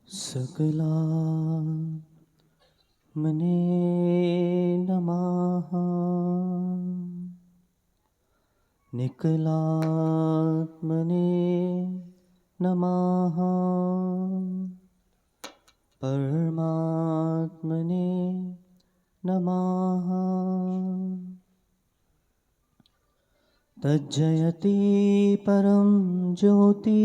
सकलात्मने नमः। निकलात्मने नमः। परमात्मने नमः। तज्जयति परं ज्योति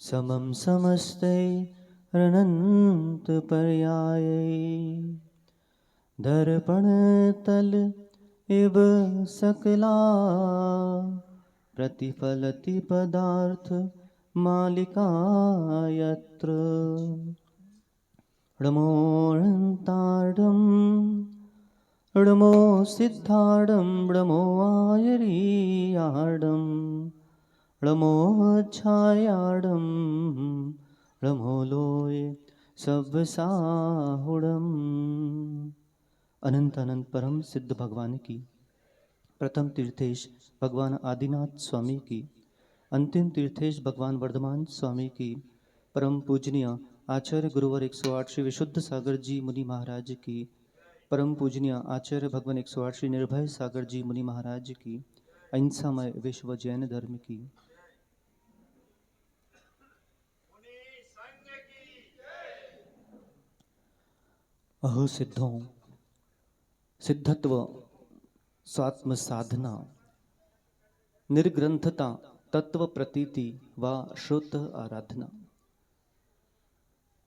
समं समस्तैरनन्तपर्यायै दर्पणतल इव सकला प्रतिफलति पदार्थ मालिका यत्र णमोऽनन्तार्डं णमो सिद्धार्डं णमो आयरीयार्डं णमोच्छायार्डं णमो लोय सव्वसाहुडम्। अनंत अनंत परम सिद्ध भगवान की, प्रथम तीर्थेश भगवान आदिनाथ स्वामी की, अंतिम तीर्थेश भगवान वर्धमान स्वामी की, परम पूजनीय आचार्य गुरुवर 108 श्री विशुद्ध सागर जी मुनि महाराज की, परम पूजनीय आचार्य भगवान 108 श्री निर्भय सागर जी मुनि महाराज की, अहिंसामय विश्व जैन धर्म की। अहो सिद्धों, सिद्धत्व स्वात्म साधना, निर्ग्रंथता, तत्व प्रतीति व श्रुत आराधना।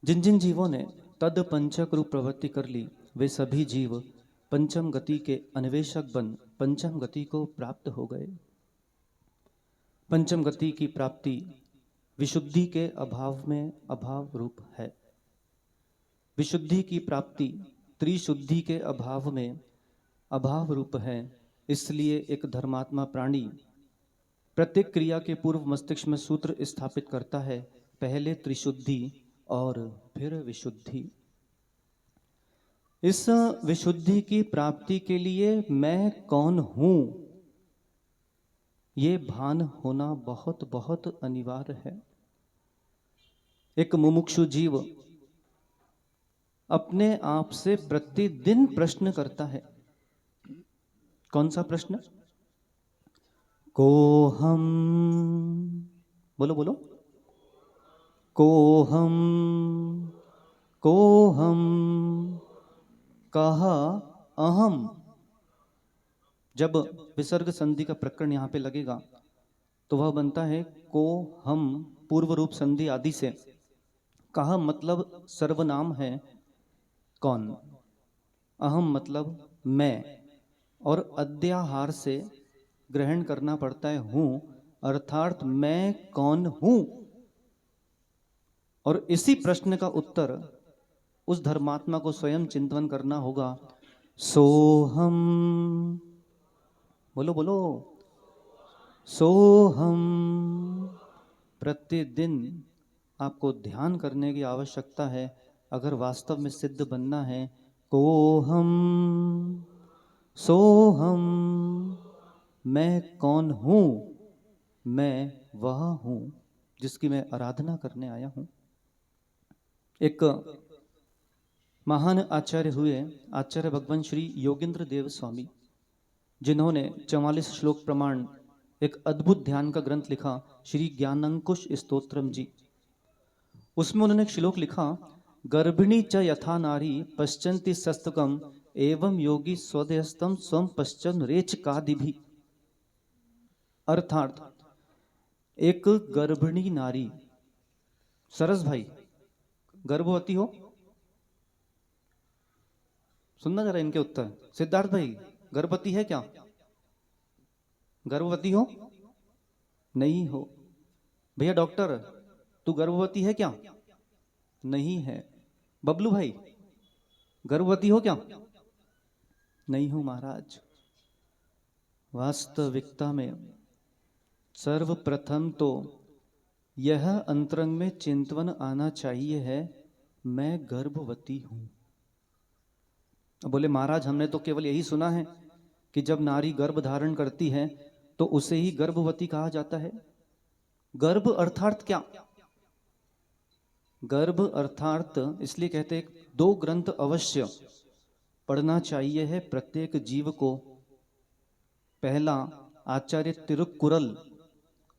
जिन जिन जीवों ने तद पंचक रूप प्रवृत्ति कर ली, वे सभी जीव पंचम गति के अन्वेषक बन पंचम गति को प्राप्त हो गए। पंचम गति की प्राप्ति विशुद्धि के अभाव में अभाव रूप है। विशुद्धि की प्राप्ति त्रिशुद्धि के अभाव में अभाव रूप है। इसलिए एक धर्मात्मा प्राणी प्रत्येक क्रिया के पूर्व मस्तिष्क में सूत्र स्थापित करता है, पहले त्रिशुद्धि और फिर विशुद्धि। इस विशुद्धि की प्राप्ति के लिए मैं कौन हूं, ये भान होना बहुत बहुत अनिवार्य है। एक मुमुक्षु जीव अपने आप से प्रतिदिन प्रश्न करता है। कौन सा प्रश्न? को हम, बोलो बोलो, को हम कहा अहम। जब विसर्ग संधि का प्रकरण यहां पे लगेगा तो वह बनता है को हम पूर्व रूप संधि आदि से। कहा मतलब सर्वनाम है कौन, अहम मतलब मैं, और अद्याहार से ग्रहण करना पड़ता है हूं, अर्थात मैं कौन हूं। और इसी प्रश्न का उत्तर उस धर्मात्मा को स्वयं चिंतन करना होगा। सोहम, बोलो बोलो, सोहम। प्रतिदिन आपको ध्यान करने की आवश्यकता है अगर वास्तव में सिद्ध बनना है। कोहम, सोहम, मैं कौन हूं? मैं वह हूं जिसकी मैं आराधना करने आया हूं। एक महान आचार्य हुए आचार्य भगवान श्री योगेंद्र देव स्वामी, जिन्होंने 44 श्लोक प्रमाण एक अद्भुत ध्यान का ग्रंथ लिखा, श्री ज्ञानंकुश स्तोत्रम जी। उसमें उन्होंने एक श्लोक लिखा, गर्भिणी च यथा नारी पश्चंती सस्तकम एवं योगी स्वदेहस्तम स्वम पश्चन रेच कादि भी। अर्थात एक गर्भिणी नारी, सरस भाई गर्भवती हो, सुनना जरा इनके उत्तर। सिद्धार्थ भाई गर्भवती है क्या? गर्भवती हो? नहीं हो। भैया डॉक्टर तू गर्भवती है क्या? नहीं है। बबलू भाई गर्भवती हो क्या? नहीं हूं महाराज। वास्तविकता में सर्वप्रथम तो यह अंतरंग में चिंतन आना चाहिए है, मैं गर्भवती हूं। बोले महाराज हमने तो केवल यही सुना है कि जब नारी गर्भ धारण करती है तो उसे ही गर्भवती कहा जाता है। गर्भ अर्थात क्या? गर्भ अर्थात इसलिए कहते हैं दो ग्रंथ अवश्य पढ़ना चाहिए है प्रत्येक जीव को। पहला आचार्य तिरुकुरल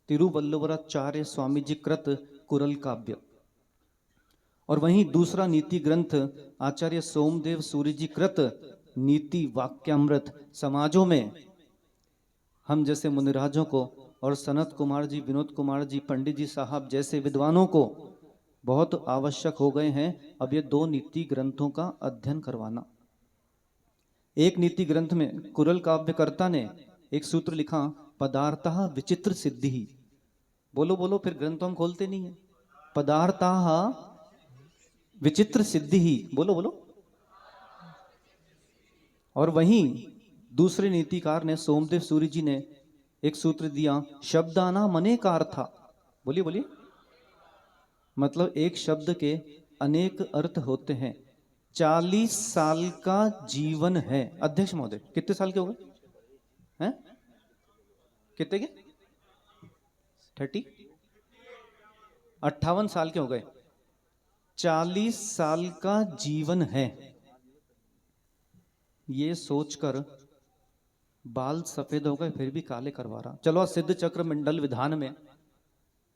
तिरुवल्लुवराचार्य स्वामी जी कृत कुरल काव्य, और वहीं दूसरा नीति ग्रंथ आचार्य सोमदेव सूरी जी कृत नीति वाक्यामृत। समाजों में हम जैसे मुनिराजों को और सनत कुमार जी, विनोद कुमार जी, पंडित जी साहब जैसे विद्वानों को बहुत आवश्यक हो गए हैं अब ये दो नीति ग्रंथों का अध्ययन करवाना। एक नीति ग्रंथ में कुरल काव्यकर्ता ने एक सूत्र लिखा, पदार्थः विचित्र सिद्धि। बोलो बोलो, फिर ग्रंथ हम खोलते नहीं है। पदार्थः विचित्र सिद्धि, बोलो बोलो। और वहीं दूसरे नीतिकार ने सोमदेव सूरी जी ने एक सूत्र दिया, शब्दाना मने का अर्था। बोलिए बोलिए। मतलब एक शब्द के अनेक अर्थ होते हैं। 40 साल का जीवन है। अध्यक्ष महोदय कितने साल के हो गए हैं? कितने के? 30 58 साल के हो गए। 40 साल का जीवन है। ये सोचकर बाल सफेद हो गए फिर भी काले करवा रहा। चलो सिद्ध चक्र मंडल विधान में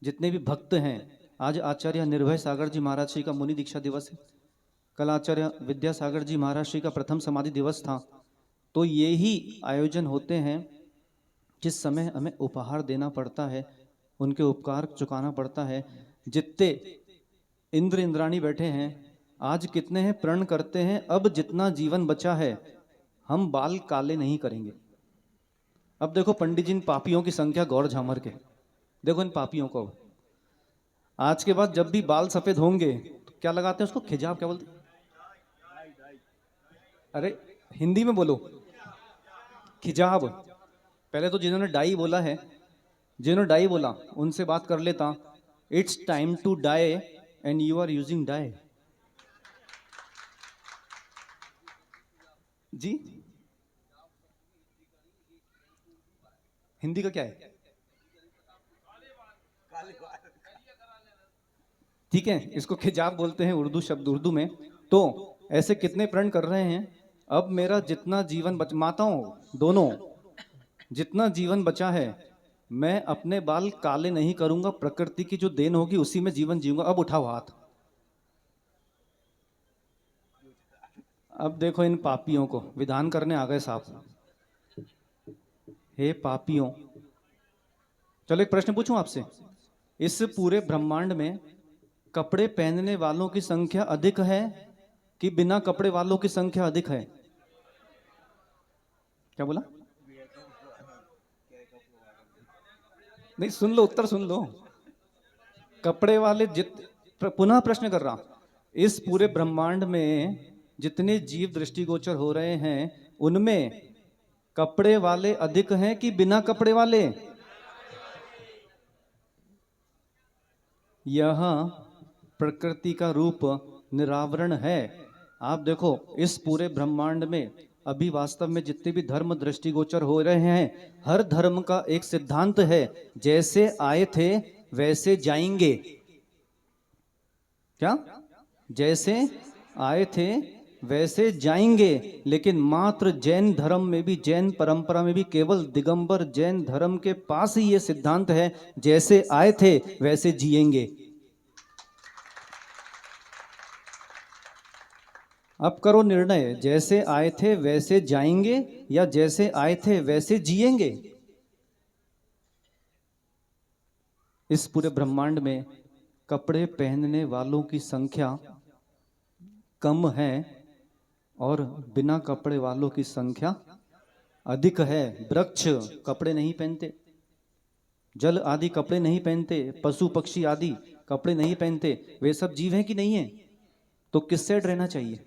जितने भी भक्त हैं, आज आचार्य निर्भय सागर जी महाराज श्री का मुनि दीक्षा दिवस है, कल आचार्य विद्यासागर जी महाराज श्री का प्रथम समाधि दिवस था। तो ये ही आयोजन होते हैं जिस समय हमें उपहार देना पड़ता है, उनके उपकार चुकाना पड़ता है। जितने इंद्र इंद्राणी बैठे हैं, आज कितने हैं प्रण करते हैं अब जितना जीवन बचा है हम बाल काले नहीं करेंगे। अब देखो पंडित जी इन पापियों की संख्या गौर झामर के, देखो इन पापियों को आज के बाद जब भी बाल सफेद होंगे तो क्या लगाते हैं उसको? खिजाब क्या बोलते? अरे हिंदी में बोलो। खिजाब। पहले तो जिन्होंने डाई बोला है, जिन्होंने डाई बोला उनसे बात कर लेता। It's time to die and you are using die. Zee Hindi का क्या है? ठीक है, इसको खिजाब बोलते हैं उर्दू शब्द, उर्दू में। तो ऐसे कितने प्रण कर रहे हैं, अब मेरा जितना जीवन माताओं दोनों जितना जीवन बचा है मैं अपने बाल काले नहीं करूंगा, प्रकृति की जो देन होगी उसी में जीवन जीऊंगा। अब उठाओ हाथ। अब देखो इन पापियों को विधान करने आ गए साहब। हे पापियों, चलो एक प्रश्न पूछूं आपसे, इस पूरे ब्रह्मांड में कपड़े पहनने वालों की संख्या अधिक है कि बिना कपड़े वालों की संख्या अधिक है? क्या बोला? नहीं, सुन लो, उत्तर सुन लो। कपड़े वाले पुनः प्रश्न कर रहा, इस पूरे ब्रह्मांड में जितने जीव दृष्टिगोचर हो रहे हैं उनमें कपड़े वाले अधिक हैं कि बिना कपड़े वाले? यह प्रकृति का रूप निरावरण है। आप देखो इस पूरे ब्रह्मांड में अभी वास्तव में जितने भी धर्म दृष्टिगोचर हो रहे हैं, हर धर्म का एक सिद्धांत है, जैसे आए थे वैसे जाएंगे। क्या? जैसे आए थे वैसे जाएंगे। लेकिन मात्र जैन धर्म में भी, जैन परंपरा में भी केवल दिगंबर जैन धर्म के पास ही यह सिद्धांत है, जैसे आए थे वैसे जिएंगे। अब करो निर्णय, जैसे आए थे वैसे जाएंगे या जैसे आए थे वैसे जिएंगे। इस पूरे ब्रह्मांड में कपड़े पहनने वालों की संख्या कम है और बिना कपड़े वालों की संख्या अधिक है। वृक्ष कपड़े नहीं पहनते, जल आदि कपड़े नहीं पहनते, पशु पक्षी आदि कपड़े नहीं पहनते। वे सब जीव हैं कि नहीं है? तो किस साइड रहना चाहिए?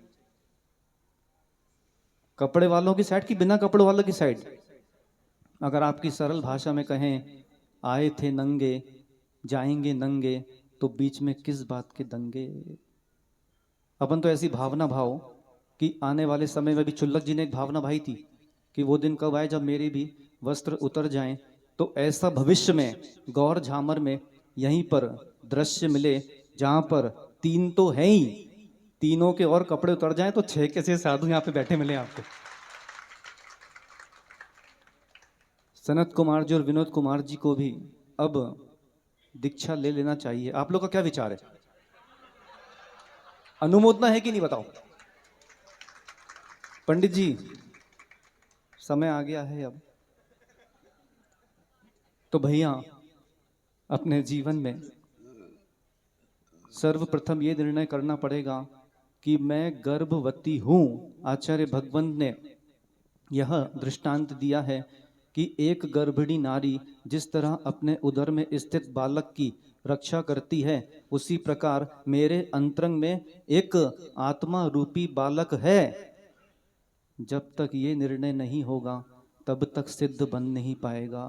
कपड़े वालों की साइड कि बिना कपड़े वालों की साइड? अगर आपकी सरल भाषा में कहें, आए थे नंगे जाएंगे नंगे, तो बीच में किस बात के दंगे? अपन तो ऐसी भावना भाव कि आने वाले समय में भी चुल्लक जी ने एक भावना भाई थी कि वो दिन कब आए जब मेरे भी वस्त्र उतर जाएं। तो ऐसा भविष्य में गौर झामर में यहीं पर दृश्य मिले जहां पर 3 तो है ही, तीनों के और कपड़े उतर जाएं तो 6 के 6 साधु यहाँ पे बैठे मिले आपको। सनत कुमार जी और विनोद कुमार जी को भी अब दीक्षा ले लेना चाहिए। आप लोग का क्या विचार है? अनुमोदना है कि नहीं बताओ? पंडित जी समय आ गया है अब, तो भैया अपने जीवन में सर्वप्रथम ये निर्णय करना पड़ेगा कि मैं गर्भवती हूं। आचार्य भगवंत ने यह दृष्टांत दिया है कि एक गर्भिणी नारी जिस तरह अपने उदर में स्थित बालक की रक्षा करती है, उसी प्रकार मेरे अंतरंग में एक आत्मा रूपी बालक है। जब तक ये निर्णय नहीं होगा तब तक सिद्ध बन नहीं पाएगा।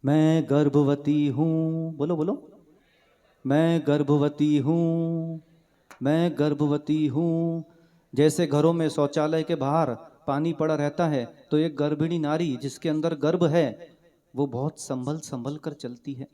मैं गर्भवती हूं, बोलो बोलो, मैं गर्भवती हूं, मैं गर्भवती हूं। जैसे घरों में शौचालय के बाहर पानी पड़ा रहता है, तो एक गर्भिणी नारी जिसके अंदर गर्भ है वो बहुत संभल संभल कर चलती है।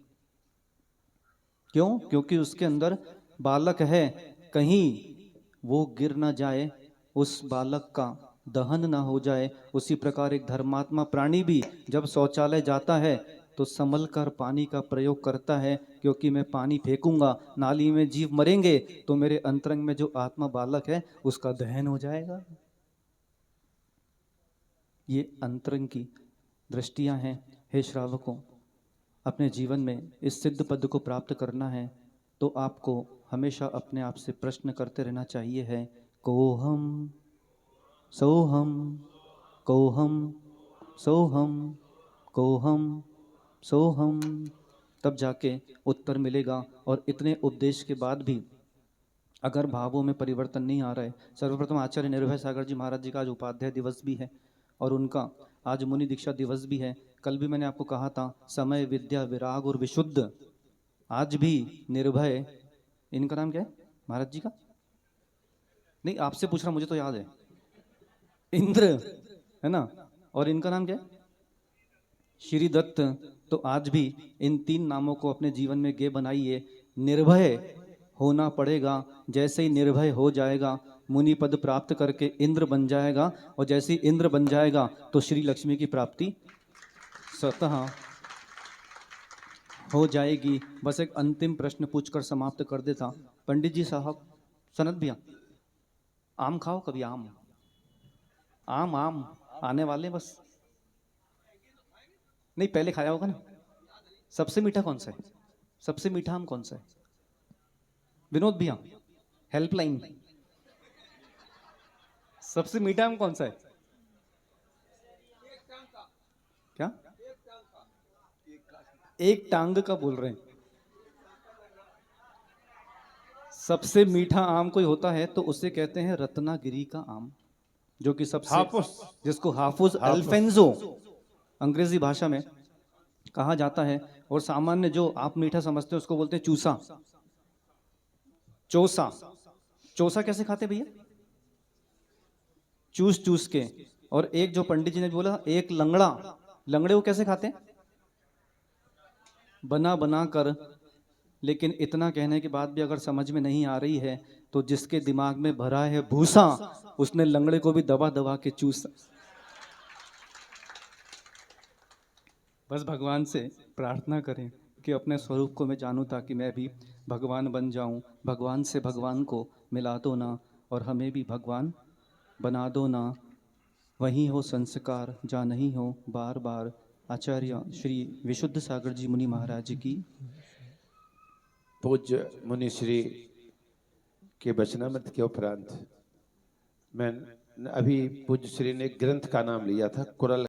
क्यों? क्योंकि उसके अंदर बालक है, कहीं वो गिर ना जाए, उस बालक का दहन ना हो जाए। उसी प्रकार एक धर्मात्मा प्राणी भी जब शौचालय जाता है तो संभल कर पानी का प्रयोग करता है, क्योंकि मैं पानी फेंकूंगा, नाली में जीव मरेंगे, तो मेरे अंतरंग में जो आत्मा बालक है उसका दहन हो जाएगा। ये अंतरंग की दृष्टियां हैं। हे श्रावकों, अपने जीवन में इस सिद्ध पद को प्राप्त करना है तो आपको हमेशा अपने आप से प्रश्न करते रहना चाहिए है, कोहम सोहम, कोहम सोहम, कोहम सोहम। तब जाके उत्तर मिलेगा। और इतने उपदेश के बाद भी अगर भावों में परिवर्तन नहीं आ रहा है, सर्वप्रथम आचार्य निर्भय सागर जी महाराज जी का आज उपाध्याय दिवस भी है और उनका आज मुनि दीक्षा दिवस भी है। कल भी मैंने आपको कहा था, समय, विद्या, विराग और विशुद्ध। आज भी निर्भय, इनका नाम क्या है महाराज जी का? नहीं, आपसे पूछ रहा, मुझे तो याद है, इंद्र है ना। और इनका नाम क्या है? श्री दत्त। तो आज भी इन 3 नामों को अपने जीवन में गे बनाइए। निर्भय होना पड़ेगा। जैसे ही निर्भय हो जाएगा, मुनि पद प्राप्त करके इंद्र बन जाएगा, और जैसे ही इंद्र बन जाएगा तो श्री लक्ष्मी की प्राप्ति स्वतः हो जाएगी। बस एक अंतिम प्रश्न पूछकर समाप्त कर देता। पंडित जी साहब, सनत भैया, आम खाओ कभी, आम आम आम आने वाले बस। नहीं, पहले खाया होगा ना। सबसे मीठा कौन सा है? सबसे मीठा आम कौन सा है? विनोद भैया, हेल्पलाइन, सबसे मीठा आम कौन सा है? क्या? एक टांग का बोल रहे हैं। सबसे मीठा आम कोई होता है तो उसे कहते हैं रत्नागिरी का आम, जो कि सबसे, जिसको हाफुज अल्फेंजो अंग्रेजी भाषा में कहा जाता है। और सामान्य जो आप मीठा समझते हो उसको बोलते हैं चूसा, चोसा। चोसा कैसे खाते भैया? चूस चूस के। और एक जो पंडित जी ने बोला, एक लंगड़ा, लंगड़े वो कैसे खाते हैं? बना बना कर। लेकिन इतना कहने के बाद भी अगर समझ में नहीं आ रही है तो जिसके दिमाग में भरा है भूसा, उसने लंगड़े को भी दबा दबा के चूसा। बस भगवान से प्रार्थना करें कि अपने स्वरूप को मैं जानूं, ताकि मैं भी भगवान बन जाऊं। भगवान से भगवान को मिला दो ना, और हमें भी भगवान बना दो ना। वहीं हो संस्कार जहाँ नहीं हो बार बार। आचार्य श्री विशुद्ध सागर जी मुनि महाराज की। पूज्य मुनि श्री के वचनामृत के उपरांत मैं अभी पूज्य श्री ने ग्रंथ का नाम लिया था, कुरल